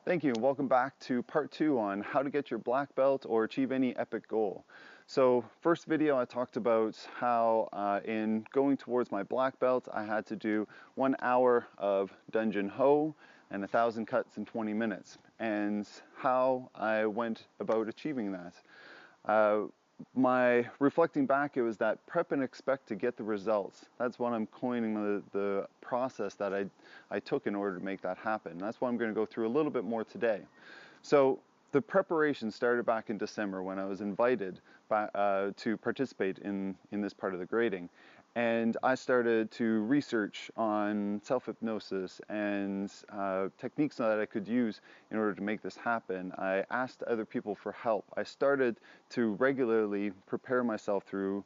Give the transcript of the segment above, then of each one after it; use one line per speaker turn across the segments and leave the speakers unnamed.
Thank you. Welcome back to part 2 on how to get your black belt or achieve any epic goal. So first video I talked about how in going towards my black belt I had to do 1 hour of Dan Jun Ho and 1,000 cuts in 20 minutes and how I went about achieving that. My reflecting back, it was that prep and expect to get the results. That's what I'm coining the process that I took in order to make that happen. That's what I'm going to go through a little bit more today. So the preparation started back in December when I was invited to participate in this part of the grading. And I started to research on self-hypnosis and techniques that I could use in order to make this happen. I asked other people for help. I started to regularly prepare myself through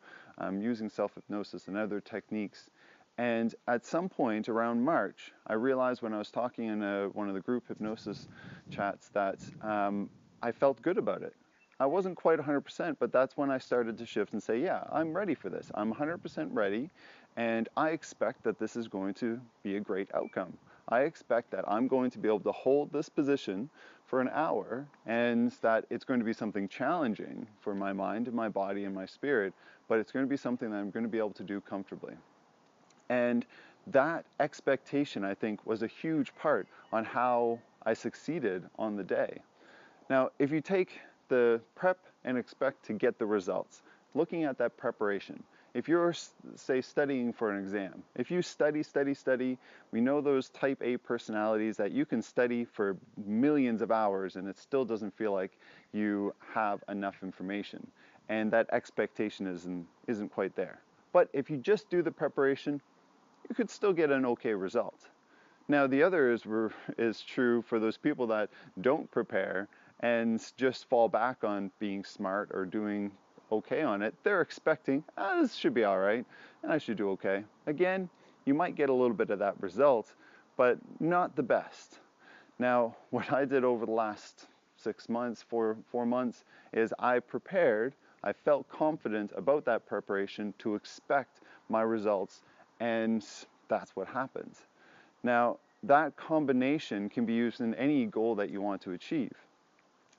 using self-hypnosis and other techniques. And at some point around March, I realized when I was talking in one of the group hypnosis chats that I felt good about it. I wasn't quite 100%, but that's when I started to shift and say, yeah, I'm ready for this. I'm 100% ready, and I expect that this is going to be a great outcome. I expect that I'm going to be able to hold this position for an hour, and that it's going to be something challenging for my mind and my body and my spirit, but it's going to be something that I'm going to be able to do comfortably. And that expectation, I think, was a huge part on how I succeeded on the day. Now, if you take the prep and expect to get the results, looking at that preparation, if you're, say, studying for an exam, if you study, we know those type A personalities that you can study for millions of hours and it still doesn't feel like you have enough information, and that expectation isn't quite there. But if you just do the preparation, you could still get an okay result. Now, the other is true for those people that don't prepare and just fall back on being smart or doing okay on it. They're expecting, this should be all right, and I should do okay. Again, you might get a little bit of that result, but not the best. Now, what I did over the last 6 months, four months, is I prepared, I felt confident about that preparation to expect my results, and that's what happens. Now, that combination can be used in any goal that you want to achieve.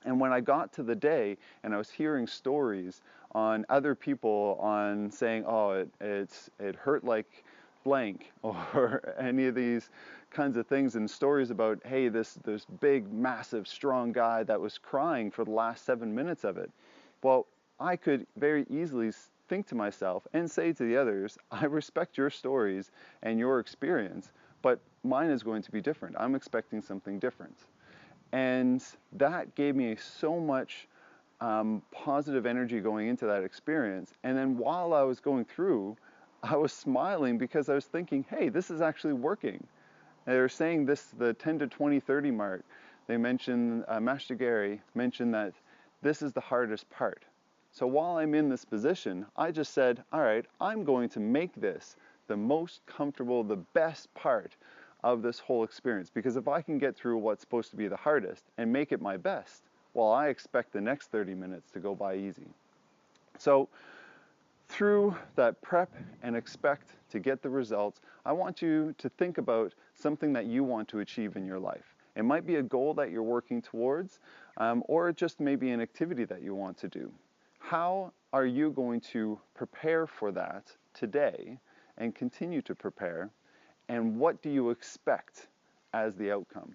And when I got to the day and I was hearing stories on other people on saying, oh, it hurt like blank, or any of these kinds of things, and stories about, hey, this big, massive, strong guy that was crying for the last 7 minutes of it. Well, I could very easily think to myself and say to the others, I respect your stories and your experience, but mine is going to be different. I'm expecting something different. And that gave me so much positive energy going into that experience. And then while I was going through, I was smiling because I was thinking, hey, this is actually working. And they were saying this, the 10 to 20, 30 mark, they mentioned, Master Gary mentioned that this is the hardest part. So while I'm in this position, I just said, all right, I'm going to make this the most comfortable, the best part of this whole experience, because if I can get through what's supposed to be the hardest and make it my best, well, I expect the next 30 minutes to go by easy. So through that prep and expect to get the results, I want you to think about something that you want to achieve in your life. It might be a goal that you're working towards, or just maybe an activity that you want to do. How are you going to prepare for that today and continue to prepare? And what do you expect as the outcome?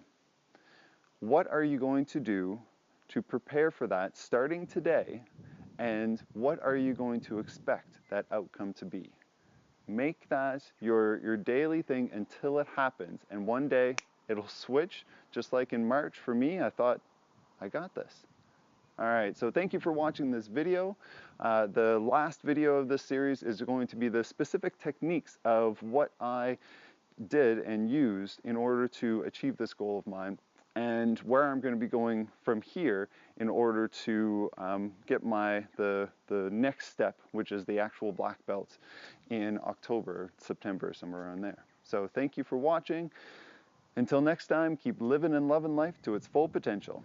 What are you going to do to prepare for that starting today? And what are you going to expect that outcome to be? Make that your daily thing until it happens. And one day it'll switch. Just like in March for me, I thought, I got this. All right, so thank you for watching this video. The last video of this series is going to be the specific techniques of what I did and used in order to achieve this goal of mine, and where I'm going to be going from here in order to get the next step, which is the actual black belt in October, September, somewhere around there. So thank you for watching. Until next time, keep living and loving life to its full potential.